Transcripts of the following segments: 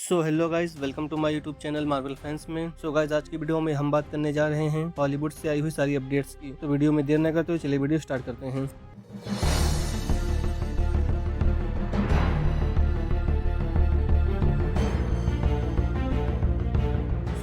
So hello guys, welcome to my YouTube channel Marvel fans में। So guys, आज की video में हम बात करने जा रहे हैं हॉलीवुड से आई हुई सारी अपडेट्स की। तो वीडियो में देर न करते हुए चलिए वीडियो स्टार्ट करते हैं।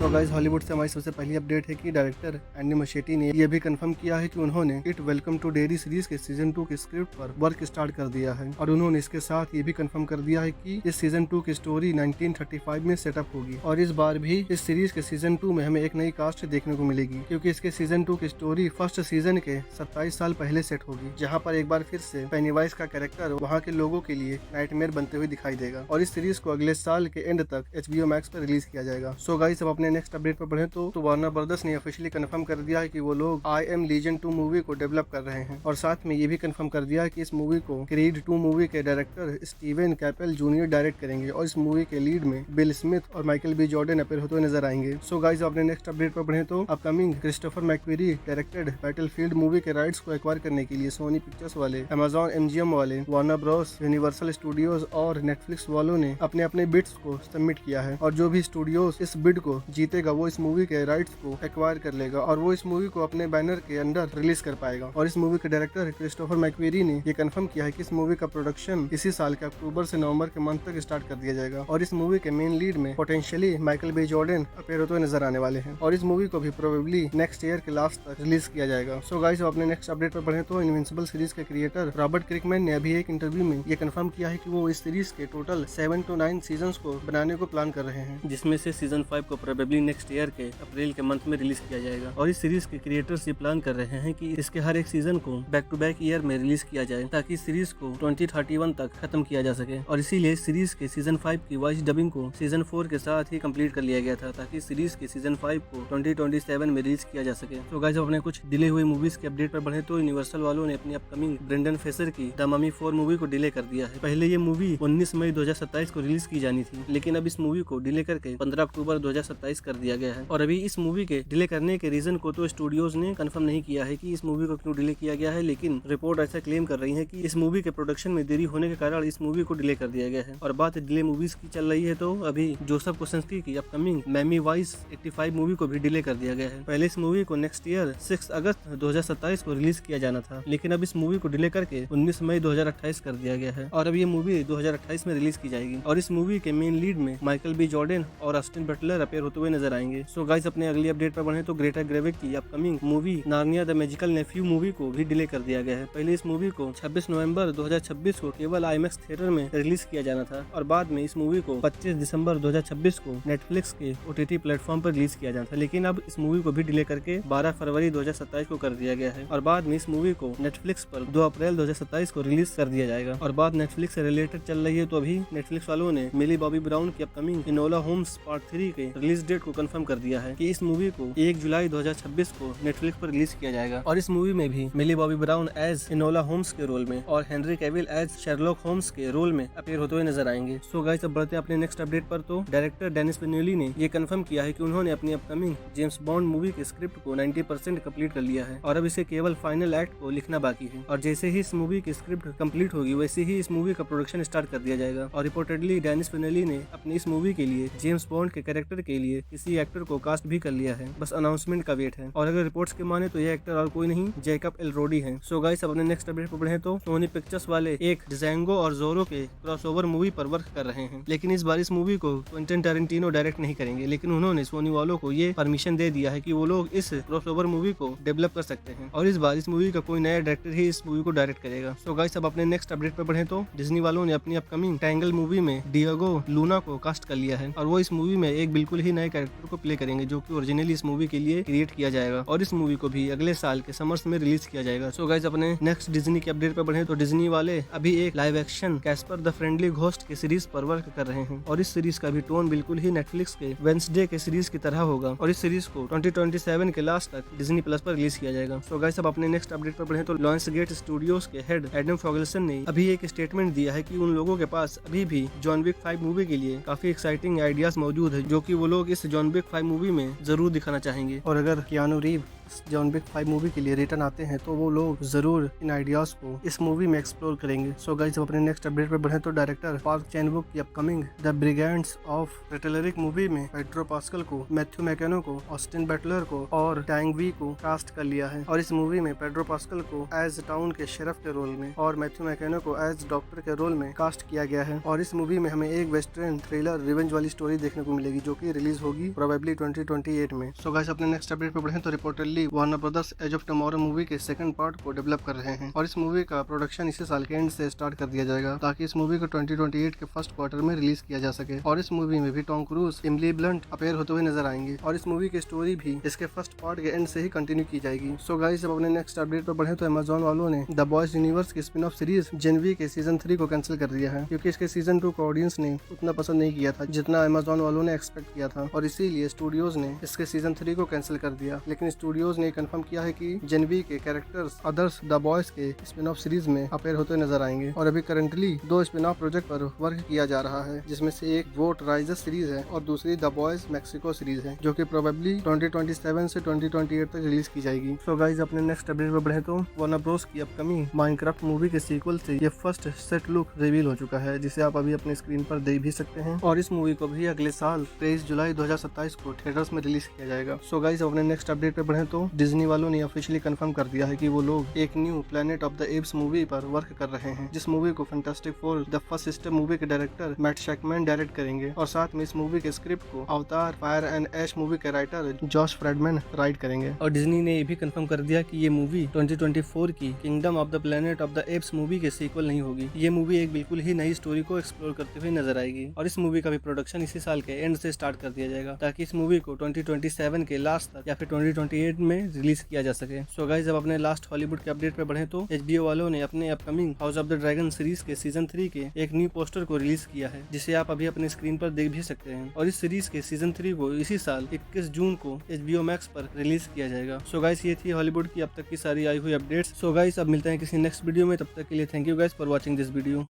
तो गाइस, हॉलीवुड से हमारी सबसे पहली अपडेट है कि डायरेक्टर एंडी मशेटी ने यह भी कंफर्म किया है कि उन्होंने it welcome to Derry series के सीजन 2 के स्क्रिप्ट पर वर्क स्टार्ट कर दिया है। और उन्होंने इसके साथ ये भी कंफर्म कर दिया है कि इस सीजन 2 की स्टोरी 1935 में सेटअप होगी। और इस बार भी इस सीरीज के सीजन 2 में हमें एक नई कास्ट देखने को मिलेगी, क्योंकि इसके सीजन 2 की स्टोरी फर्स्ट सीजन के 27 साल पहले सेट होगी, जहाँ पर एक बार फिर से पेनीवाइज का कैरेक्टर वहाँ के लोगों के लिए नाइटमेयर बनते हुए दिखाई देगा। और इस सीरीज को अगले साल के एंड तक HBO मैक्स पर रिलीज किया जाएगा। सो गाइस, अब अपने नेक्स्ट अपडेट पर बढ़े तो वार्नर ब्रदर्स ने ऑफिशियली कंफर्म कर दिया है कि वो लोग आई एम लीजेंड 2 मूवी को डेवलप कर रहे हैं। और साथ में ये भी कंफर्म कर दिया है कि इस मूवी को क्रीड 2 मूवी के director Steven Keppel junior direct करेंगे। और इस मूवी के लीड में बिल स्मिथ और माइकल बी जॉर्डन अपीयर होते हुए नजर आएंगे। सो गाइस, अपने नेक्स्ट अपडेट पर बढ़े तो upcoming Christopher McQuarrie directed battlefield movie के राइट्स को एक्वायर करने के लिए सोनी पिक्चर्स वाले, Amazon MGM वाले, वार्नर ब्रॉस, यूनिवर्सल स्टूडियोज और नेटफ्लिक्स वालों ने अपने अपने बिड्स को सबमिट किया है। और जो भी स्टूडियोज इस बिड को जीतेगा वो इस मूवी के राइट्स को एक्वायर कर लेगा और वो इस मूवी को अपने बैनर के अंडर रिलीज कर पाएगा। और इस मूवी के डायरेक्टर क्रिस्टोफर मैक्वेरी ने ये कंफर्म किया है कि इस मूवी का प्रोडक्शन इसी साल के अक्टूबर से नवंबर के मंथ तक स्टार्ट कर दिया जाएगा। और इस मूवी के मेन लीड में potentially Michael B Jordan appear होते हुए नजर आने वाले हैं। और इस मूवी को भी प्रोबेबली नेक्स्ट ईयर के लास्ट तक रिलीज किया जाएगा। सो गाइस, अपने नेक्स्ट अपडेट पर बढ़े तो इनविंसिबल सीरीज के क्रिएटर रॉबर्ट क्रिकमैन ने अभी एक इंटरव्यू में ये कंफर्म किया है कि वो इस सीरीज के टोटल 7 to 9 सीजन को बनाने को प्लान कर रहे हैं, जिसमें से सीजन 5 को प्रोबेबली नेक्स्ट ईयर के अप्रैल के मंथ में रिलीज किया जाएगा। और इस सीरीज के क्रिएटर्स ये प्लान कर रहे हैं कि इसके हर एक सीजन को बैक टू बैक ईयर में रिलीज किया जाए, ताकि इस सीरीज को 2031 तक खत्म किया जा सके। और इसीलिए इस सीरीज के सीजन 5 की वॉइस डबिंग को सीजन 4 के साथ ही कंप्लीट कर लिया गया था, ताकि इस सीरीज के सीजन 5 को 2027 में रिलीज किया जा सके। तो गाइस, अपने कुछ डिले हुई मूवीज के अपडेट पर बढ़े तो यूनिवर्सल वालों ने अपनी अपकमिंग ब्रेंडन फ्रेसर की द ममी 4 मूवी को डिले कर दिया है। पहले ये मूवी 19 मई 2027 को रिलीज की जानी थी, लेकिन अब इस मूवी को डिले करके 15 अक्टूबर 2027 कर दिया गया है। और अभी इस मूवी के डिले करने के रीजन को तो स्टूडियोज ने कंफर्म नहीं किया है कि इस मूवी को क्यों डिले किया गया है, लेकिन रिपोर्ट ऐसा क्लेम कर रही है कि इस मूवी के प्रोडक्शन में देरी होने के कारण इस मूवी को डिले कर दिया गया है। और बात डिले मूवीज की चल रही है तो अभी जोसेफ कोसिंस्की की अपकमिंग मैमी वाइस 85 मूवी को भी डिले कर दिया गया है। पहले इस मूवी को नेक्स्ट ईयर 6 अगस्त 2027 को रिलीज किया जाना था, लेकिन अब इस मूवी को डिले करके 19 मई 2028 कर दिया गया है। और अब ये मूवी 2028 में रिलीज की जाएगी। और इस मूवी के मेन लीड में माइकल बी जॉर्डन और ऑस्टिन बटलर अपीयर होते हुए नजर आएंगे। सो गाइस, अपने अगली अपडेट पर बढ़े तो ग्रेटा ग्रेविक की upcoming movie Narnia the magical nephew movie को भी डिले कर दिया गया है। पहले इस मूवी को 26 नवंबर 2026 को केवल IMAX थिएटर में रिलीज किया जाना था, और बाद में इस मूवी को 25 दिसंबर 2026 को नेटफ्लिक्स के OTT प्लेटफॉर्म पर रिलीज किया जाना था। लेकिन अब इस मूवी को भी डिले करके 12 फरवरी 2027 को कर दिया गया है। और बाद में इस मूवी को नेटफ्लिक्स पर 2 अप्रैल 2027 को रिलीज कर दिया जाएगा। और बात नेटफ्लिक्स से रिलेटेड चल रही है तो अभी नेटफ्लिक्स वालों ने मिली बॉबी ब्राउन की अपकमिंग इनोला होम्स पार्ट 3 के रिलीज डेट को कंफर्म कर दिया है कि इस मूवी को 1 जुलाई 2026 को नेटफ्लिक्स पर रिलीज किया जाएगा। और इस मूवी में भी Millie Bobby Brown as Enola Holmes के रोल में और Henry Cavill as Sherlock Holmes के रोल में अपीयर होते हुए नजर आएंगे। सो गाइस, अब बढ़ते हैं अपने नेक्स्ट अपडेट पर तो डायरेक्टर डेनिस विल्लेनी ने ये कंफर्म किया है कि उन्होंने अपनी अपकमिंग जेम्स बॉन्ड मूवी के स्क्रिप्ट को 90% कंप्लीट कर लिया है, और अब इसे केवल फाइनल एक्ट को लिखना बाकी है। और जैसे ही इस मूवी की स्क्रिप्ट कंप्लीट होगी, वैसे ही इस मूवी का प्रोडक्शन स्टार्ट कर दिया जाएगा। और रिपोर्टेडली डेनिस विल्लेनी ने अपनी इस मूवी के लिए जेम्स बॉन्ड के कैरेक्टर के लिए किसी एक्टर को कास्ट भी कर लिया है, बस अनाउंसमेंट का वेट है। और अगर रिपोर्ट्स के माने तो यह एक्टर और कोई नहीं, जैकब एल्रोडी है। सो गाइस, अपने नेक्स्ट अपडेट पर बढ़े तो सोनी पिक्चर्स वाले एक डिजांगो और जोरो के क्रॉसओवर मूवी पर वर्क कर रहे हैं, लेकिन इस बार इस मूवी को क्विंटन टैरेंटिनो डायरेक्ट नहीं करेंगे, लेकिन उन्होंने सोनी वालों को ये परमिशन दे दिया है कि वो लोग इस क्रॉसओवर मूवी को डेवलप कर सकते हैं। और इस बार इस मूवी का कोई नया डायरेक्टर ही इस मूवी को डायरेक्ट करेगा। सो गाइस, अब अपने नेक्स्ट अपडेट पर बढ़े तो डिज्नी वालों ने अपनी अपकमिंग टैंगल मूवी में डिएगो लूना को कास्ट कर लिया है, और वो इस मूवी में एक बिल्कुल ही नए कैरेक्टर को प्ले करेंगे, जो कि ओरिजिनली इस मूवी के लिए क्रिएट किया जाएगा। और इस मूवी को भी अगले साल के समर्स में रिलीज किया जाएगा। सो गाइस, अपने नेक्स्ट डिज्नी के अपडेट पर बढ़े तो डिज्नी वाले अभी एक live action Caspar the friendly ghost के सीरीज पर वर्क कर रहे हैं, और इस सीरीज का भी टोन बिल्कुल ही नेटफ्लिक्स के वेडनेसडे के सीरीज की तरह होगा। और इस सीरीज को 2027 के लास्ट तक डिज्नी प्लस पर रिलीज किया जाएगा। सो गाइस, अब अपने नेक्स्ट अपडेट पर बढ़े तो लायंसगेट स्टूडियोज के हेड एडम फॉगलसन ने अभी एक स्टेटमेंट दिया है कि उन लोगों के पास अभी भी जॉन विक 5 मूवी के लिए काफी एक्साइटिंग आइडियाज मौजूद है, जो कि वो लोग इस जॉन विक 5 मूवी में जरूर दिखाना चाहेंगे। और अगर Keanu रीव next John Wick 5 movie के लिए रिटर्न आते हैं तो वो लोग जरूर इन आइडियाज को इस मूवी में एक्सप्लोर करेंगे। सो गाइस, जब अपने नेक्स्ट अपडेट पे बढ़े तो डायरेक्टर पार्क चैन-वुक की अपकमिंग द ब्रिगेंड्स ऑफ रेटेलरिक मूवी में पेड्रो पास्कल को, मैथ्यू मैकेनो को, ऑस्टिन बटलर को और टैंग वी को कास्ट कर लिया है। और इस मूवी में पेड्रो पास्कल को एज टाउन के शेरफ के रोल में और मैथ्यू मैकेनो को एज डॉक्टर के रोल में कास्ट किया गया है। और इस मूवी में हमें एक वेस्टर्न थ्रिलर रिवेंज वाली स्टोरी देखने को मिलेगी जो कि रिलीज होगी प्रोबेबली 2028 में। सो गाइस, अपने नेक्स्ट अपडेट पे बढ़े तो reportedly Warner Brothers edge of tomorrow movie के सेकंड पार्ट को डेवलप कर रहे हैं और इस मूवी का प्रोडक्शन इसी साल के एंड से स्टार्ट कर दिया जाएगा ताकि इस मूवी को 2028 के फर्स्ट क्वार्टर में रिलीज किया जा सके। और इस मूवी में भी Tom cruise, Emily blunt appear होते हुए नजर आएंगे और इस मूवी की स्टोरी भी इसके फर्स्ट पार्ट के एंड से ही कंटिन्यू की जाएगी। सो गाइस, जब अपने नेक्स्ट अपडेट पर बढ़े तो अमेज़न वालों ने द बॉयज यूनिवर्स की spin off series Gen V के सीजन 3 को कैंसिल कर दिया है क्योंकि इसके सीजन 2 को ऑडियंस ने उतना पसंद नहीं किया था जितना अमेज़न वालों ने एक्सपेक्ट किया था और इसीलिए स्टूडियोज ने इसके सीजन 3 को कैंसिल कर दिया। लेकिन स्टूडियोज ने कंफर्म किया है कि जेन वी के कैरेक्टर्स अदर्स द बॉयज के स्पिन ऑफ सीरीज में अपेयर होते नजर आएंगे और अभी करंटली 2 स्पिन ऑफ प्रोजेक्ट पर वर्क किया जा रहा है जिसमें से एक वोट राइजर्स सीरीज है और दूसरी द बॉयज मैक्सिको सीरीज है जो कि प्रोबेबली 2027 से 2028 तक रिलीज की जाएगी। सो गाइस, अपने नेक्स्ट अपडेट पर बढ़े तो वार्नर ब्रोस की अपकमिंग माइनक्राफ्ट मूवी के सीक्वल से ये फर्स्ट सेट लुक रिवील हो चुका है जिसे आप अभी अपने स्क्रीन पर देख भी सकते हैं और इस मूवी को भी अगले साल 23 जुलाई 2027 को थिएटर्स में रिलीज किया जाएगा। सो गाइस, अपने नेक्स्ट अपडेट पे बढ़े तो डिज्नी वालों ने ऑफिशियली कंफर्म कर दिया है कि वो लोग एक new planet of the apps movie पर वर्क कर रहे हैं जिस मूवी को fantastic four the first sister movie के डायरेक्टर मैट शैकमैन डायरेक्ट करेंगे और साथ में इस मूवी के स्क्रिप्ट को अवतार फायर एंड ऐश मूवी के राइटर जॉश फ्रेडमैन राइट करेंगे। और डिज्नी ने ये भी कंफर्म कर दिया कि ये मूवी 2024 की kingdom of the planet of the apps movie के सीक्वल नहीं होगी। ये मूवी एक बिल्कुल ही नई स्टोरी को एक्सप्लोर करते हुए नजर आएगी और इस मूवी का भी प्रोडक्शन इसी साल के एंड से स्टार्ट कर दिया जाएगा ताकि इस मूवी को 2027 के लास्ट तक या फिर 2028 में रिलीज किया जा सके। सो गाइस, जब अपने लास्ट हॉलीवुड के अपडेट पे बढ़े तो HBO वालों ने अपने upcoming house of the dragon series के सीजन 3 के एक न्यू पोस्टर को रिलीज किया है जिसे आप अभी अपने स्क्रीन पर देख भी सकते हैं और इस सीरीज के सीजन 3 को इसी साल 21 जून को HBO Max पर रिलीज किया जाएगा। सो गाइस, ये थी हॉलीवुड की अब तक की सारी आई हुई अपडेट्स। सो गाइस, अब मिलते हैं किसी नेक्स्ट वीडियो में, तब तक के लिए thank you guys for watching this video.